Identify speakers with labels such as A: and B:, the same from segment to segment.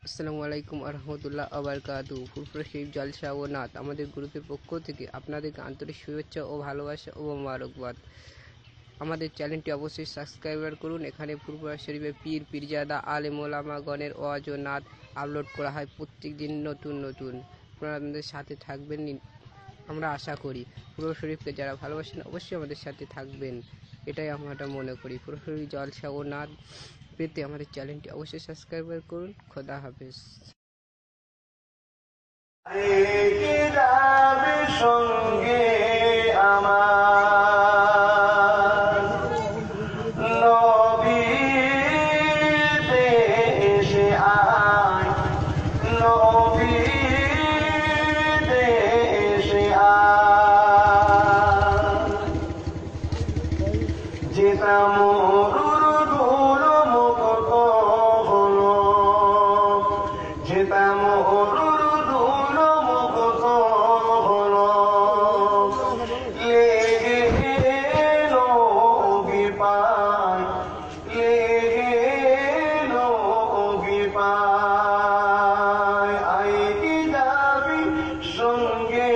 A: আসসালামু আলাইকুম আরহামতুল্লাহ আবরকাতু। ফুরফুরা শরীফ জলসা ও নাত আমাদের গ্রুপের পক্ষ থেকে আপনাদেরকে আন্তরিক শুভেচ্ছা ও ভালোবাসা ও মোবারকবাদ। আমাদের চ্যানেলটি অবশ্যই সাবস্ক্রাইব করুন। এখানে ফুরফুরা শরীফের পীর পীরজাদা আলেম ওলামাগণের ওয়াজ ও নাত আপলোড করা হয় প্রত্যেক দিন নতুন নতুন। আপনারা আমাদের সাথে থাকবেন আমরা আশা করি। ফুরফুরা শরীফকে যারা ভালোবাসেন অবশ্যই আমাদের সাথে থাকবেন, এটাই আমরা মনে করি। ফুরফুরা শরীফ জলসা ও নাত পেতে আমাদের চ্যানেলটি অবশ্যই সাবস্ক্রাইব করুন। খোদা হাফেজ।
B: সঙ্গে আমার নবী দেশে আয়, নবী দেশে আয়, যেতাম মরুর ধুল মুক্ত হলো, যেতাম মরুর ধুল মুক্ত হলো, লেগে নবী পায়, লেগে নবী পায়, আই কি যাবি সঙ্গে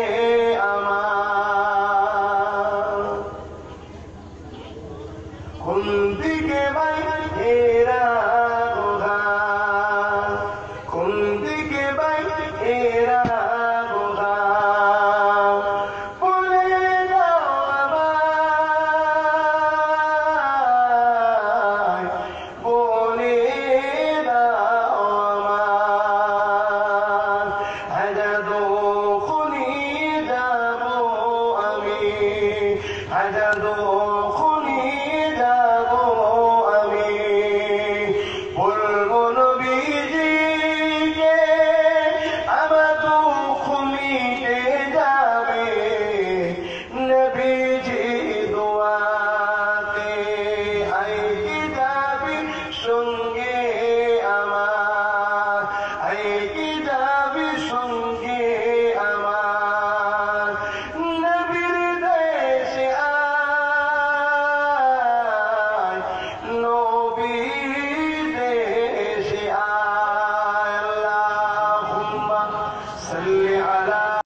B: আমার, কোন দিকে ভাই এরা গোধা, কোন দিকে ভাই এরা গোধা, বলে দাও আমায়, বলে দাও আমায়, হাজার খুনি যাব আমি, হাজার খুনি যাব আমি, বলবো নবীজিকে আমার দুঃখ মিটে যাবে, নবীজি দোয়াতে, আই কি যাবি সঙ্গে আমার, আই কি যাবি সঙ্গে